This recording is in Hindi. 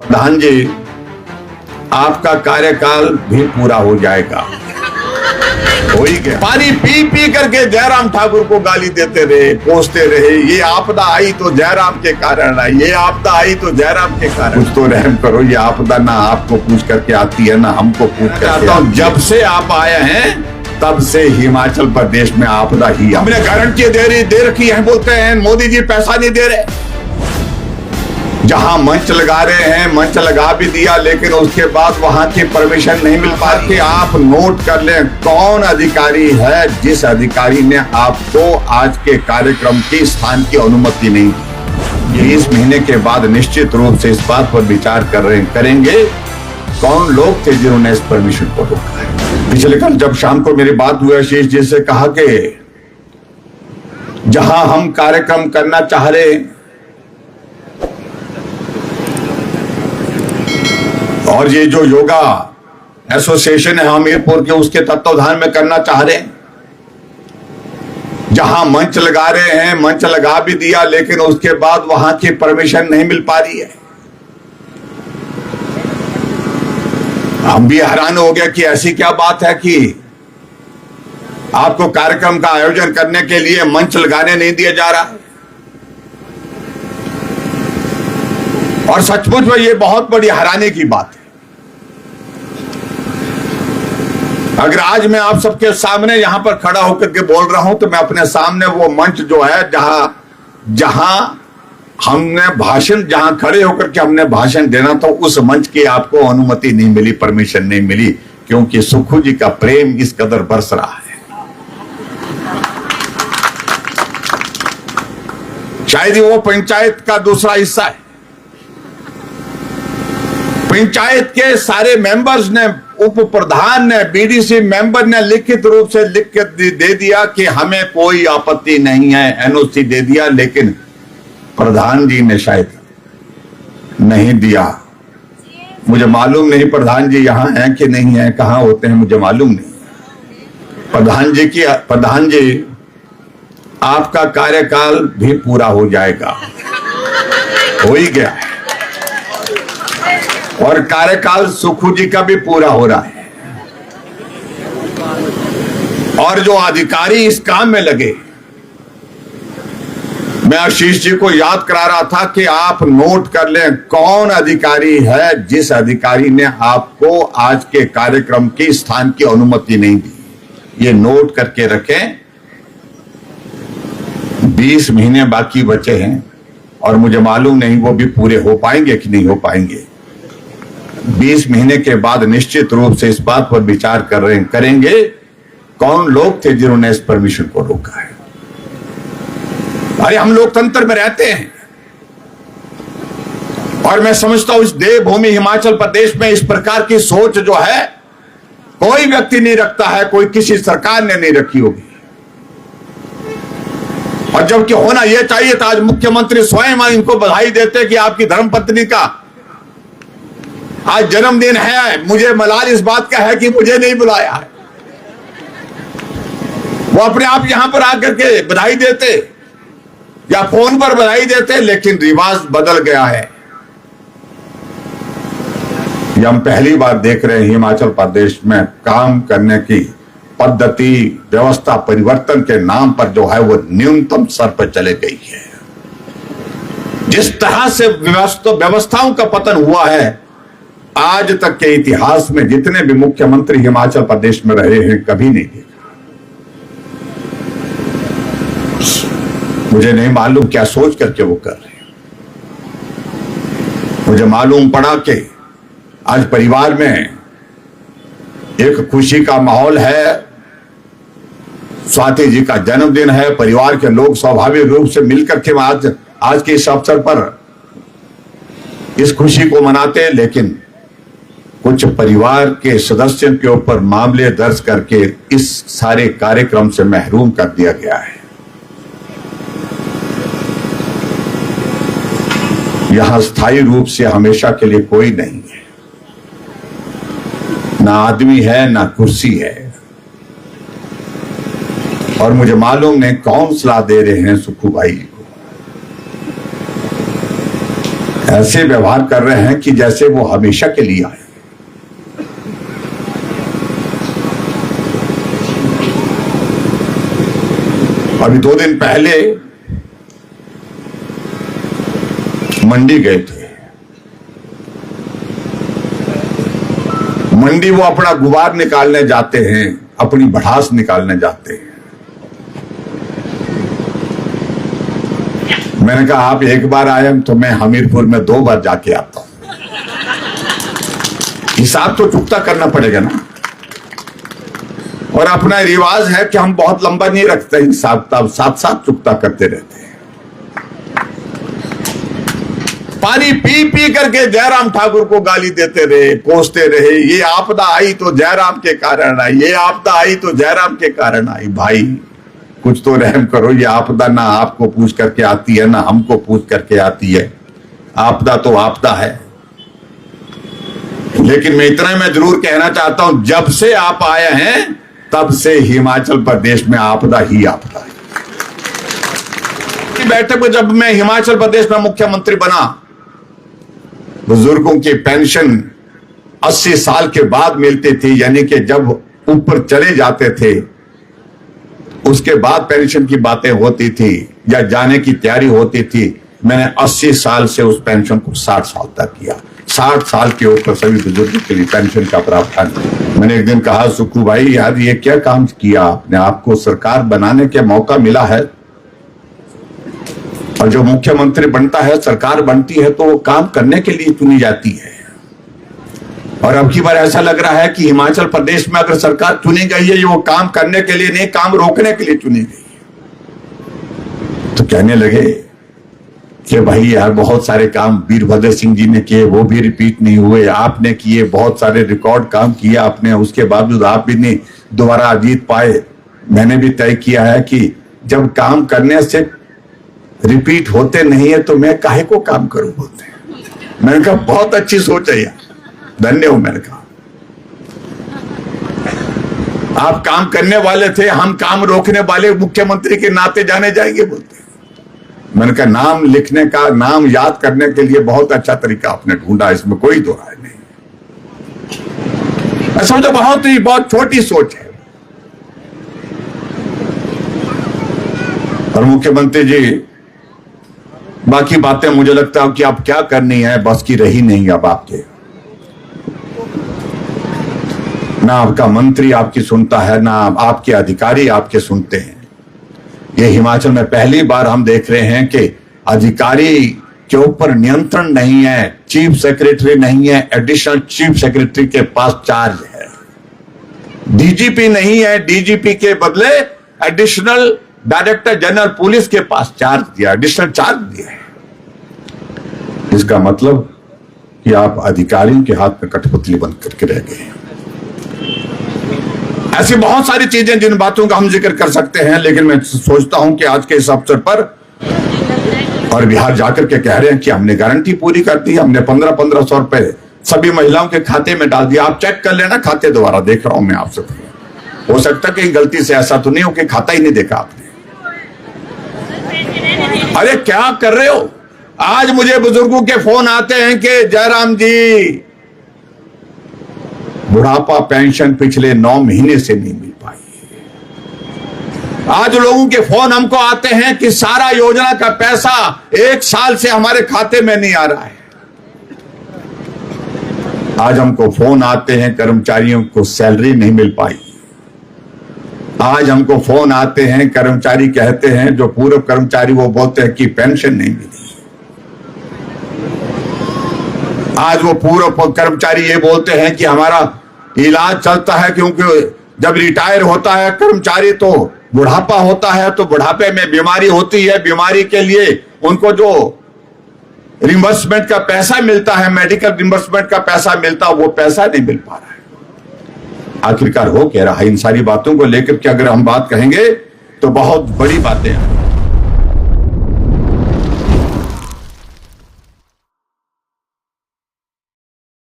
प्रधान जी, आपका कार्यकाल भी पूरा हो जाएगा। हो ही गया। पानी पी पी करके जयराम ठाकुर को गाली देते रहे, कोसते रहे। ये आपदा आई तो जयराम के कारण आई, ये आपदा आई तो जयराम के कारण। कुछ तो रहम करो, ये आपदा ना आपको पूछ करके आती है ना हमको पूछ करके। जब से आप आए हैं तब से हिमाचल प्रदेश में आपदा ही। हमने गारंटी दे रखी है, बोलते हैं मोदी जी पैसा नहीं दे रहे। जहां मंच लगा रहे हैं, मंच लगा भी दिया, लेकिन उसके बाद वहां की परमिशन नहीं मिल पाती। आप नोट कर लें कौन अधिकारी है जिस अधिकारी ने आपको आज के कार्यक्रम की स्थान की अनुमति नहीं दी। 20 महीने के बाद निश्चित रूप से इस बात पर विचार करेंगे कौन लोग थे जिन्होंने इस परमिशन को रोका है। पिछले कल जब शाम को मेरी बात हुई आशीष जी से, कहा कि जहां हम कार्यक्रम करना चाह रहे हैं और ये जो योगा एसोसिएशन है हमीरपुर के, उसके तत्वाधान में करना चाह रहे हैं। जहां मंच लगा रहे हैं, मंच लगा भी दिया, लेकिन उसके बाद वहां की परमिशन नहीं मिल पा रही है। हम भी हैरान हो गया कि ऐसी क्या बात है कि आपको कार्यक्रम का आयोजन करने के लिए मंच लगाने नहीं दिया जा रहा। और सचमुच में ये बहुत बड़ी हैरानी की बात है। अगर आज मैं आप सबके सामने यहां पर खड़ा होकर के बोल रहा हूं तो मैं अपने सामने वो मंच जो है जहां हमने भाषण, जहां खड़े होकर के हमने भाषण देना था, उस मंच की आपको अनुमति नहीं मिली, परमिशन नहीं मिली, क्योंकि सुखू जी का प्रेम इस कदर बरस रहा है। शायद वो पंचायत का दूसरा हिस्सा है। पंचायत के सारे मेंबर्स ने, उप प्रधान ने, बीडीसी मेंबर ने लिखित रूप से लिख के दे दिया कि हमें कोई आपत्ति नहीं है, एनओसी दे दिया, लेकिन प्रधान जी ने शायद नहीं दिया। मुझे मालूम नहीं प्रधान जी यहां हैं कि नहीं है, कहां होते हैं मुझे मालूम नहीं। प्रधान जी आपका कार्यकाल भी पूरा हो जाएगा, हो ही गया है। और कार्यकाल सुखू जी का भी पूरा हो रहा है। और जो अधिकारी इस काम में लगे, मैं आशीष जी को याद करा रहा था कि आप नोट कर लें कौन अधिकारी है जिस अधिकारी ने आपको आज के कार्यक्रम की स्थान की अनुमति नहीं दी। ये नोट करके रखें। 20 महीने बाकी बचे हैं और मुझे मालूम नहीं वो भी पूरे हो पाएंगे कि नहीं हो पाएंगे। 20 महीने के बाद निश्चित रूप से इस बात पर विचार करेंगे कौन लोग थे जिन्होंने इस परमिशन को रोका है। अरे हम लोकतंत्र में रहते हैं और मैं समझता हूं इस देवभूमि हिमाचल प्रदेश में इस प्रकार की सोच जो है कोई व्यक्ति नहीं रखता है, कोई किसी सरकार ने नहीं रखी होगी। और जबकि होना यह चाहिए था, आज मुख्यमंत्री स्वयं इनको बधाई देते कि आपकी धर्मपत्नी का आज जन्मदिन है। मुझे मलाल इस बात का है कि मुझे नहीं बुलाया है। वो अपने आप यहां पर आकर के बधाई देते या फोन पर बधाई देते, लेकिन रिवाज बदल गया है। ये हम पहली बार देख रहे हैं हिमाचल प्रदेश में काम करने की पद्धति, व्यवस्था परिवर्तन के नाम पर जो है वो न्यूनतम स्तर पर चले गई है। जिस तरह से व्यवस्थाओं का पतन हुआ है, आज तक के इतिहास में जितने भी मुख्यमंत्री हिमाचल प्रदेश में रहे हैं कभी नहीं देखा। मुझे नहीं मालूम क्या सोच करके वो कर रहे हैं। मुझे मालूम पड़ा कि आज परिवार में एक खुशी का माहौल है। स्वाति जी का जन्मदिन है, परिवार के लोग स्वाभाविक रूप से मिलकर के आज के इस अवसर पर इस खुशी को मनाते हैं, लेकिन कुछ परिवार के सदस्यों के ऊपर मामले दर्ज करके इस सारे कार्यक्रम से महरूम कर दिया गया है। यहां स्थायी रूप से हमेशा के लिए कोई नहीं है, ना आदमी है ना कुर्सी है। और मुझे मालूम नहीं कौन सलाह दे रहे हैं सुखू भाई को। ऐसे व्यवहार कर रहे हैं कि जैसे वो हमेशा के लिए आए। अभी 2 दिन पहले मंडी गए थे। मंडी वो अपना गुबार निकालने जाते हैं, अपनी भड़ास निकालने जाते हैं। मैंने कहा आप एक बार आए तो मैं हमीरपुर में 2 बार जाके आता हूं। हिसाब तो चुकता करना पड़ेगा ना। और अपना रिवाज है कि हम बहुत लंबा नहीं रखते हिसाब, तब साथ साथ चुकता करते रहते हैं। पानी पी पी करके जयराम ठाकुर को गाली देते रहे, कोसते रहे। ये आपदा आई तो जयराम के कारण आई, ये आपदा आई तो जयराम के कारण आई। भाई कुछ तो रहम करो। ये आपदा ना आपको पूछ करके आती है ना हमको पूछ करके आती है। आपदा तो आपदा है। लेकिन मैं इतना मैं जरूर कहना चाहता हूं, जब से आप आए हैं तब से हिमाचल प्रदेश में आपदा ही आपदा है। बैठक में जब मैं हिमाचल प्रदेश में मुख्यमंत्री बना, बुजुर्गों की पेंशन 80 साल के बाद मिलती थी, यानी कि जब ऊपर चले जाते थे उसके बाद पेंशन की बातें होती थी या जाने की तैयारी होती थी। मैंने 80 साल से उस पेंशन को 60 साल तक किया। 60 साल के ऊपर सभी बुजुर्गों के लिए पेंशन का प्रावधान। मैंने एक दिन कहा, सुक्खू भाई यार ये क्या काम किया आपने, आपको सरकार बनाने का मौका मिला है और जो मुख्यमंत्री बनता है, सरकार बनती है तो वो काम करने के लिए चुनी जाती है। और अब की बार ऐसा लग रहा है कि हिमाचल प्रदेश में अगर सरकार चुनी गई है, वो काम करने के लिए नहीं, काम रोकने के लिए चुनी गई है। तो कहने लगे कि भाई यार बहुत सारे काम वीरभद्र सिंह जी ने किए, वो भी रिपीट नहीं हुए। आपने किए, बहुत सारे रिकॉर्ड काम किया आपने, उसके बावजूद आप भी नहीं दोबारा जीत पाए। मैंने भी तय किया है कि जब काम करने से रिपीट होते नहीं है तो मैं काहे को काम करूं बोलते हैं। मैंने कहा बहुत अच्छी सोच है यार, धन्य हूं। मैंने कहा आप काम करने वाले थे, हम काम रोकने वाले मुख्यमंत्री के नाते जाने जाएंगे बोलते हैं। मैंने कहा नाम लिखने का, नाम याद करने के लिए बहुत अच्छा तरीका आपने ढूंढा, इसमें कोई दो राय नहीं। ऐसा तो बहुत छोटी सोच है। और मुख्यमंत्री जी बाकी बातें मुझे लगता है कि आप क्या करनी है बस की रही नहीं अब आपके। ना आपका मंत्री आपकी सुनता है, ना आपके अधिकारी आपके सुनते हैं। ये हिमाचल में पहली बार हम देख रहे हैं कि अधिकारी के ऊपर नियंत्रण नहीं है, चीफ सेक्रेटरी नहीं है, एडिशनल चीफ सेक्रेटरी के पास चार्ज है। डीजीपी नहीं है, डीजीपी के बदले एडिशनल डायरेक्टर जनरल पुलिस के पास चार्ज दिया, एडिशनल चार्ज दिया है। इसका मतलब कि आप अधिकारियों के हाथ में कठपुतली बंद करके रह गए हैं। ऐसी बहुत सारी चीजें जिन बातों का हम जिक्र कर सकते हैं, लेकिन मैं सोचता हूं कि आज के इस अवसर पर और बिहार जाकर के कह रहे हैं कि हमने गारंटी पूरी कर दी, हमने 1500 रुपए सभी महिलाओं के खाते में डाल दिया। आप चेक कर लेना खाते दोबारा, देख रहा हूं मैं आपसे। हो सकता है कहीं गलती से ऐसा तो नहीं हो कि खाता ही नहीं देखा आपने। अरे क्या कर रहे हो। आज मुझे बुजुर्गों के फोन आते हैं कि जयराम जी बुढ़ापा पेंशन पिछले 9 महीने से नहीं मिल पाई। आज लोगों के फोन हमको आते हैं कि सारा योजना का पैसा 1 साल से हमारे खाते में नहीं आ रहा है। आज हमको फोन आते हैं कर्मचारियों को सैलरी नहीं मिल पाई। आज हमको फोन आते हैं, कर्मचारी कहते हैं, जो पूर्व कर्मचारी वो बोलते हैं कि पेंशन नहीं मिली। आज वो पूर्व कर्मचारी ये बोलते हैं कि हमारा इलाज चलता है, क्योंकि जब रिटायर होता है कर्मचारी तो बुढ़ापा होता है, तो बुढ़ापे में बीमारी होती है, बीमारी के लिए उनको जो रिम्बर्समेंट का पैसा मिलता है, मेडिकल रिम्बर्समेंट का पैसा मिलता है, वो पैसा नहीं मिल पा रहा है। आखिरकार हो क्या रहा है। इन सारी बातों को लेकर के अगर हम बात कहेंगे तो बहुत बड़ी बातें हैं।